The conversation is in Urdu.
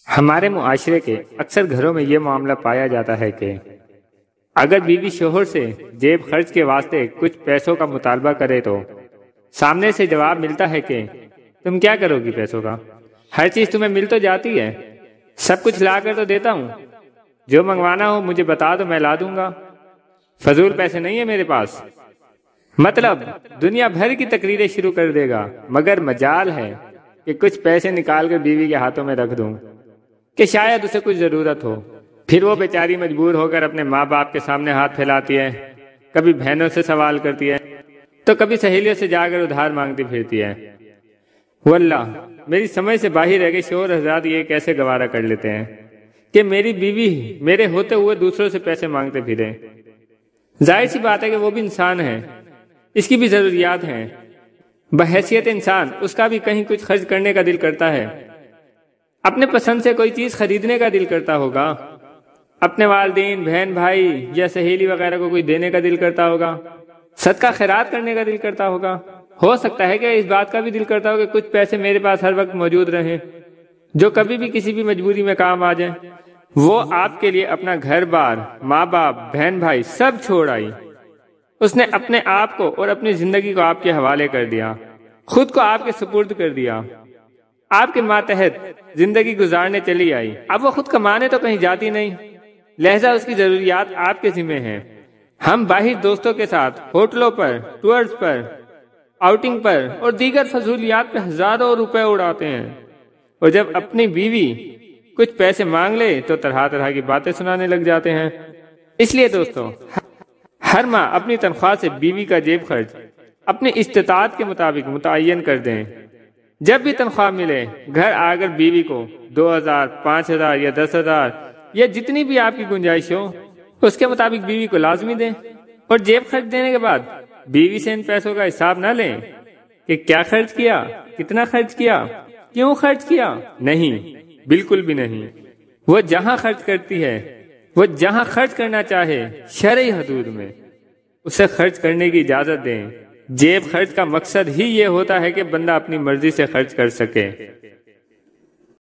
ہمارے معاشرے کے اکثر گھروں میں یہ معاملہ پایا جاتا ہے کہ اگر بیوی شوہر سے جیب خرچ کے واسطے کچھ پیسوں کا مطالبہ کرے تو سامنے سے جواب ملتا ہے کہ تم کیا کرو گی پیسوں کا؟ ہر چیز تمہیں مل تو جاتی ہے، سب کچھ لا کر تو دیتا ہوں، جو منگوانا ہو مجھے بتا دو میں لا دوں گا، فضول پیسے نہیں ہے میرے پاس۔ مطلب دنیا بھر کی تقریریں شروع کر دے گا، مگر مجال ہے کہ کچھ پیسے نکال کر بیوی کے ہاتھوں میں رکھ دوں کہ شاید اسے کچھ ضرورت ہو۔ پھر وہ بیچاری مجبور ہو کر اپنے ماں باپ کے سامنے ہاتھ پھیلاتی ہے، کبھی بہنوں سے سوال کرتی ہے تو کبھی سہیلیوں سے جا کر ادھار مانگتی پھرتی ہے۔ واللہ میری سمجھ سے باہر ہے کہ شوہر حضرات یہ کیسے گوارا کر لیتے ہیں کہ میری بیوی میرے ہوتے ہوئے دوسروں سے پیسے مانگتے پھرے۔ ظاہر سی بات ہے کہ وہ بھی انسان ہے، اس کی بھی ضروریات ہیں، بحیثیت انسان اس کا بھی کہیں کچھ خرچ کرنے کا دل کرتا ہے، اپنے پسند سے کوئی چیز خریدنے کا دل کرتا ہوگا، اپنے والدین، بہن بھائی یا سہیلی وغیرہ کو کوئی دینے کا دل کرتا ہوگا، صدقہ خیرات کرنے کا دل کرتا ہوگا، ہو سکتا ہے کہ اس بات کا بھی دل کرتا ہو کہ کچھ پیسے میرے پاس ہر وقت موجود رہیں جو کبھی بھی کسی بھی مجبوری میں کام آ جائیں۔ وہ آپ کے لیے اپنا گھر بار، ماں باپ، بہن بھائی سب چھوڑ آئی، اس نے اپنے آپ کو اور اپنی زندگی کو آپ کے حوالے کر دیا، خود کو آپ کے سپرد کر دیا، آپ کے ماتحت زندگی گزارنے چلی آئی۔ اب وہ خود کمانے تو کہیں جاتی نہیں، لہذا اس کی ضروریات آپ کے ذمہ ہیں۔ ہم باہر دوستوں کے ساتھ ہوٹلوں پر، ٹورز پر، آؤٹنگ پر اور دیگر فضولیات پہ ہزاروں روپے اڑاتے ہیں، اور جب اپنی بیوی کچھ پیسے مانگ لے تو طرح طرح کی باتیں سنانے لگ جاتے ہیں۔ اس لیے دوستو، ہر ماہ اپنی تنخواہ سے بیوی کا جیب خرچ اپنی استطاعت کے مطابق متعین کر دیں۔ جب بھی تنخواہ ملے گھر آ کر بیوی کو 2000، 5000 یا 10,000 یا جتنی بھی آپ کی گنجائش ہو اس کے مطابق بیوی کو لازمی دیں، اور جیب خرچ دینے کے بعد بیوی سے ان پیسوں کا حساب نہ لیں کہ کیا خرچ کیا، کتنا خرچ کیا، کیوں خرچ کیا۔ نہیں، بالکل بھی نہیں۔ وہ جہاں خرچ کرتی ہے، وہ جہاں خرچ کرنا چاہے شرعی حدود میں اسے خرچ کرنے کی اجازت دیں۔ جیب خرچ کا مقصد ہی یہ ہوتا ہے کہ بندہ اپنی مرضی سے خرچ کر سکے۔